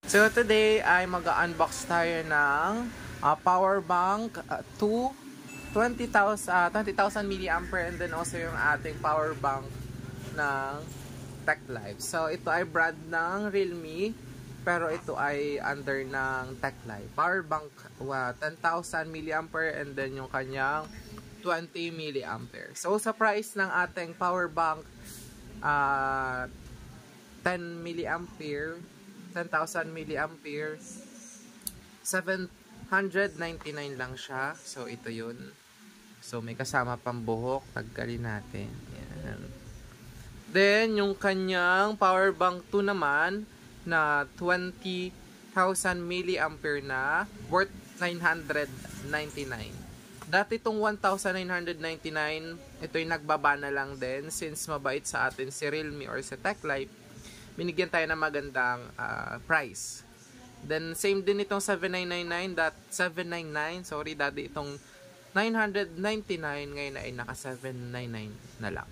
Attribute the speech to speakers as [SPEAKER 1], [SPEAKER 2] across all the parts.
[SPEAKER 1] So today ay mag-unbox tayo ng power bank to 20,000 milliampere, and then also yung ating power bank ng TechLife. So ito ay brand ng Realme, pero ito ay under ng TechLife. Power bank 10,000 milliampere, and then yung kanyang 20 milliampere. So sa price ng ating power bank 10 milliampere, 10,000 milliampere, 799 lang siya. So ito yun. So may kasama pang buhok. Taggalin natin. Yan. Then yung kanyang power bank 2 naman na 20,000 milliampere na, worth 999. Dati itong 1,999, ito'y nagbaba na lang din since mabait sa atin si Realme or sa TechLife. Binigyan tayo ng magandang price. Then same din itong 799, sorry, dati itong 999, ngayon ay naka 799 na lang.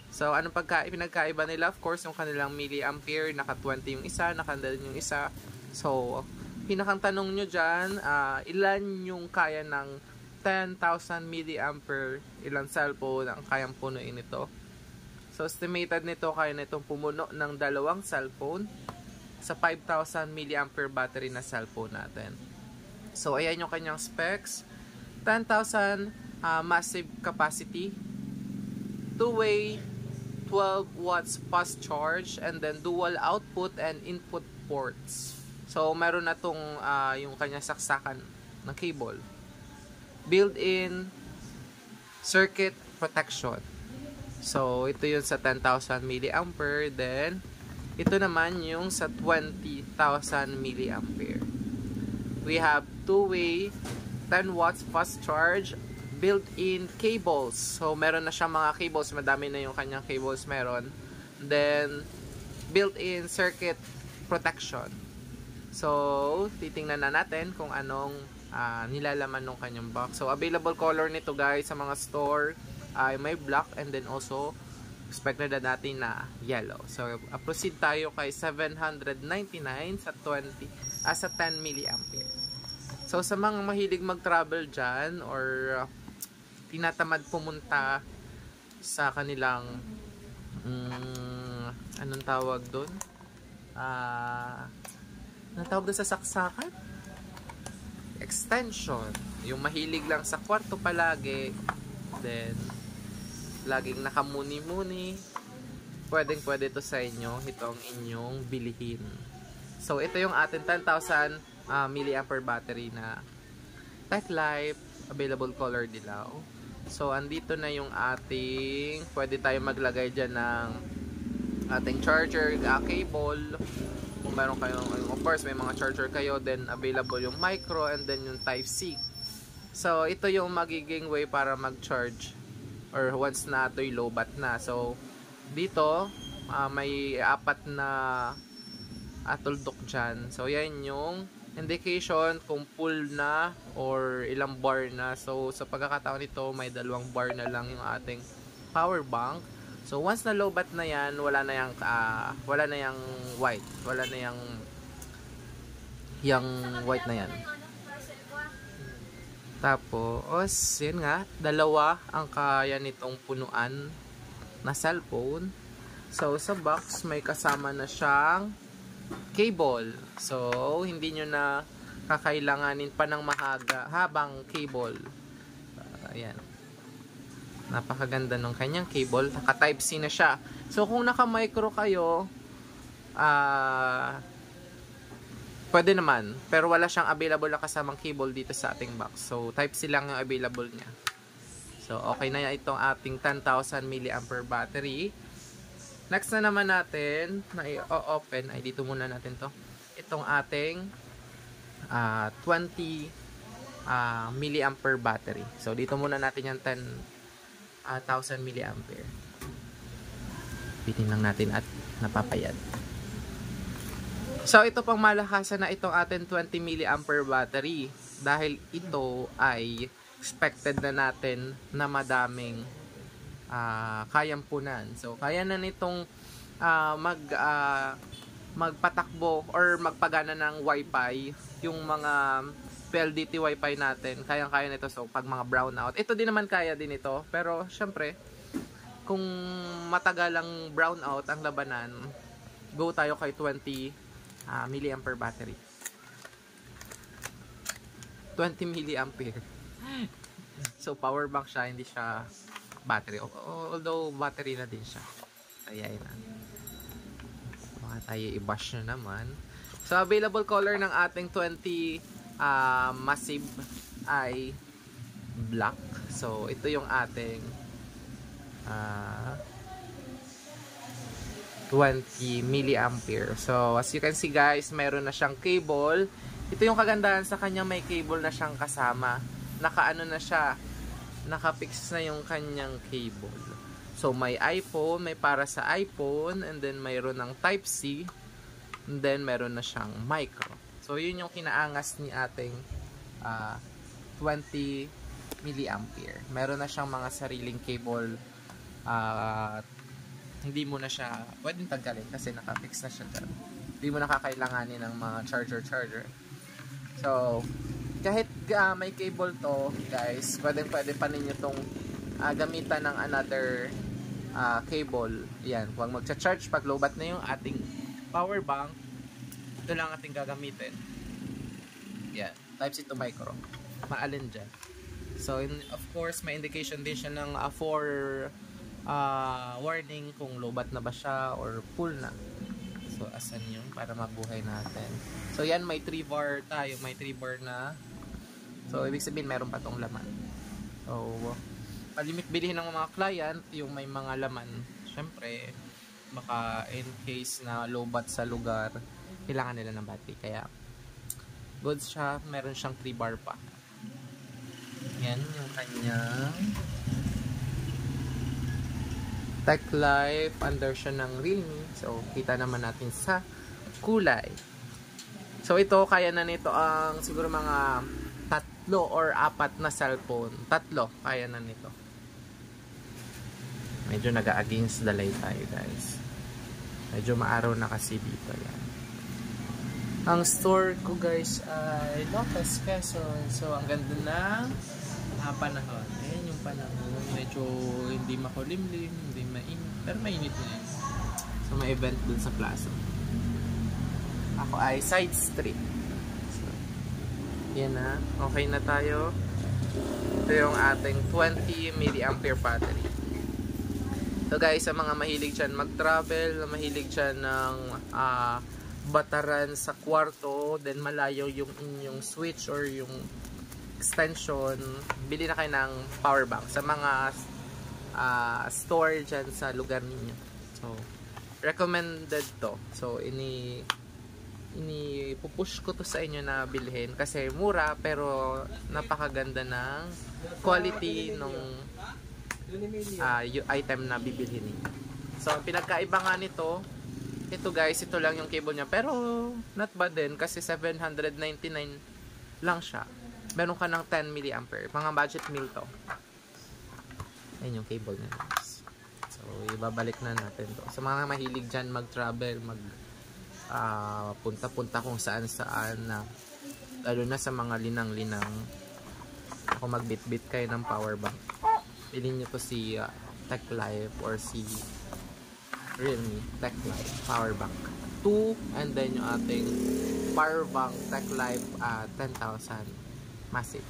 [SPEAKER 1] So anong pinagkaiba nila? Of course, yung kanilang milliampere, naka 20 yung isa, naka 10 yung isa. So pinakang tanong nyo dyan, ilan yung kaya ng 10,000 milliampere, ilang cellphone ang kayang punuin ito? So estimated nito, kaya nitong pumuno ng 2 cellphone sa 5,000 milliampere battery na cellphone natin. So ayan yung kanyang specs. 10,000 massive capacity, two-way 12 watts fast charge, and then dual output and input ports. So meron na tong yung kanyang saksakan ng cable. Built-in circuit protection. So ito yun sa 10,000 milliampere. Then ito naman yung sa 20,000 milliampere. We have two-way 10 watts fast charge, built-in cables. So meron na siyang mga cables, madami na yung kanyang cables meron. Then built-in circuit protection. So titingnan na natin kung anong nilalaman ng kanyang box. So available color nito guys sa mga store ay may black, and then also expected na natin na yellow. So proceed tayo kay 799 sa 10 milliampere. So sa mga mahilig mag-travel dyan or tinatamad pumunta sa kanilang anong tawag doon? Anong tawag doon sa saksakan? Extension. Yung mahilig lang sa kwarto palagi, then laging nakamuni-muni, pwede to sa inyo, itong inyong bilihin. So ito yung ating 10,000 milliampere battery na TechLife, available color dilaw. So andito na yung ating, pwede tayo maglagay dyan ng ating charger cable. Kung meron kayong, of course may mga charger kayo, then available yung micro, and then yung Type-C. So ito yung magiging way para mag-charge or once na ito'y low bat na. So dito may 4 na tuldok dyan. So yan yung indication kung full na or ilang bar na. So sa pagkakataon nito, may 2 bar na lang yung ating power bank. So once na low bat na yan, wala na yang white. Wala na yang white na yan. Tapos, yun nga, 2 ang kaya nitong punuan na cellphone. So sa box may kasama na siyang cable. So hindi nyo na kakailanganin pa ng habang cable. Ayan. Napakaganda ng kanyang cable. Naka Type-C na siya. So kung naka micro kayo, pwede naman. Pero wala siyang available na kasamang cable dito sa ating box. So Type-C lang yung available niya. So okay na itong ating 10,000 milliampere battery. Next na naman natin na i-open, ay dito muna natin to. Itong ating 20 milliampere battery. So dito muna natin yung 10,000 milliampere. Pitin lang natin at napapayad. So ito pang malakasan na itong ating 20 milliampere battery, dahil ito ay expected na natin na madaming kayang punan. So kaya na nitong magpatakbo or magpagana ng wifi, yung mga PLDT wifi natin, kayang-kaya nito. So pag mga brownout, ito din naman kaya din ito, pero syempre kung matagal ang brownout ang labanan, go tayo kay 20 milliampere battery. 20 milliampere. So power bank siya, hindi siya battery. Although battery na din siya. Ayan na. Baka tayo i-bash na naman. So available color ng ating 20 massive ay black. So ito yung ating 20 milliampere. So as you can see guys, meron na siyang cable. Ito yung kagandahan sa kanya, may cable na siyang kasama. Nakaano na siya, nakapix na yung kanyang cable. So may iPhone, may para sa iPhone, and then mayroon ng Type-C, and then meron na siyang micro. So yun yung kinaangas ni ating 20 milliampere. Meron na siyang mga sariling cable. Hindi mo na siya pwedeng tanggalin kasi nakapix na siya dyan. Hindi mo nakakailanganin ng mga charger. So kahit may cable to guys, pwede pa ninyo itong gamitan ng another cable. Yan, huwag magcha-charge pag low bat na yung ating power bank, ito lang ating gagamitin. Yan, Type-C to micro, maalin dyan. So of course may indication din siya ng 4 warning kung low bat na ba siya or full na. So asan yung para mabuhay natin. So yan, may 3 bar tayo, may 3 bar na. So ibig sabihin meron pa tong laman. So palimit bilhin ng mga client yung may mga laman. Syempre baka in case na low bat sa lugar, kailangan nila ng battery. Kaya good siya, meron siyang 3 bar pa. Yan yung kanyang Tech Life, under siya ng Realme. So, kita naman natin sa kulay. So, ito, kaya na nito ang siguro mga 3 or 4 na cellphone. 3, kaya na nito. Medyo nag-against the light tayo, guys. Medyo maaraw na kasi dito. Yan. Ang store ko, guys, ay Lopez, Quezon. So, ang ganda ng panahon. Ayan yung panahon. Medyo hindi makulimlim, hindi mainit. Pero mainit na yun. So, may event dun sa plaza. Ako ay side street. So, yan na. Okay na tayo. Ito yung ating 20 milliampere battery. So, guys, sa mga mahilig dyan mag-travel, mahilig dyan ng bataran sa kwarto, then malayo yung inyong switch or yung extension, bili na kayo ng power bank sa mga store dyan sa lugar ninyo. So, recommended to. So, pupush ko to sa inyo na bilhin kasi mura pero napakaganda ng quality nung item na bibilhin niyo. So, pinagkaiba nga nito, ito guys, ito lang yung cable niya, pero not bad din kasi 799 lang siya. Meron ka ng 10 milliampere. Mga budget meal to. Ayan yung cable niya. So, ibabalik na natin to. Sa mga mahilig dyan mag-travel, punta-punta kung saan-saan na, lalo na sa mga linang-linang, kung magbit-bit kayo ng power bank, bilhin nyo to si Tech Life or si Realme Tech Life power bank 2, and then yung ating power bank Tech Life 10,000 massive.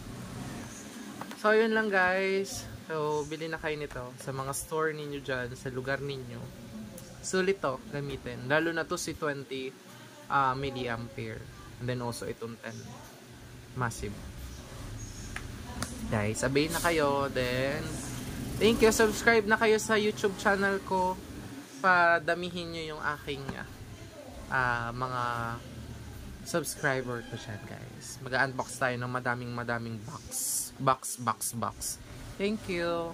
[SPEAKER 1] So yun lang guys. So bili na kayo nito sa mga store ninyo dyan, sa lugar ninyo. Sulit to gamitin, lalo na to si 20 milliampere, and then also itong 10 massive. Guys, sabihin na kayo. Then thank you, subscribe na kayo sa YouTube channel ko para damihin nyo yung aking mga subscriber ko dyan guys. Mag-unbox tayo ng madaming box. Thank you.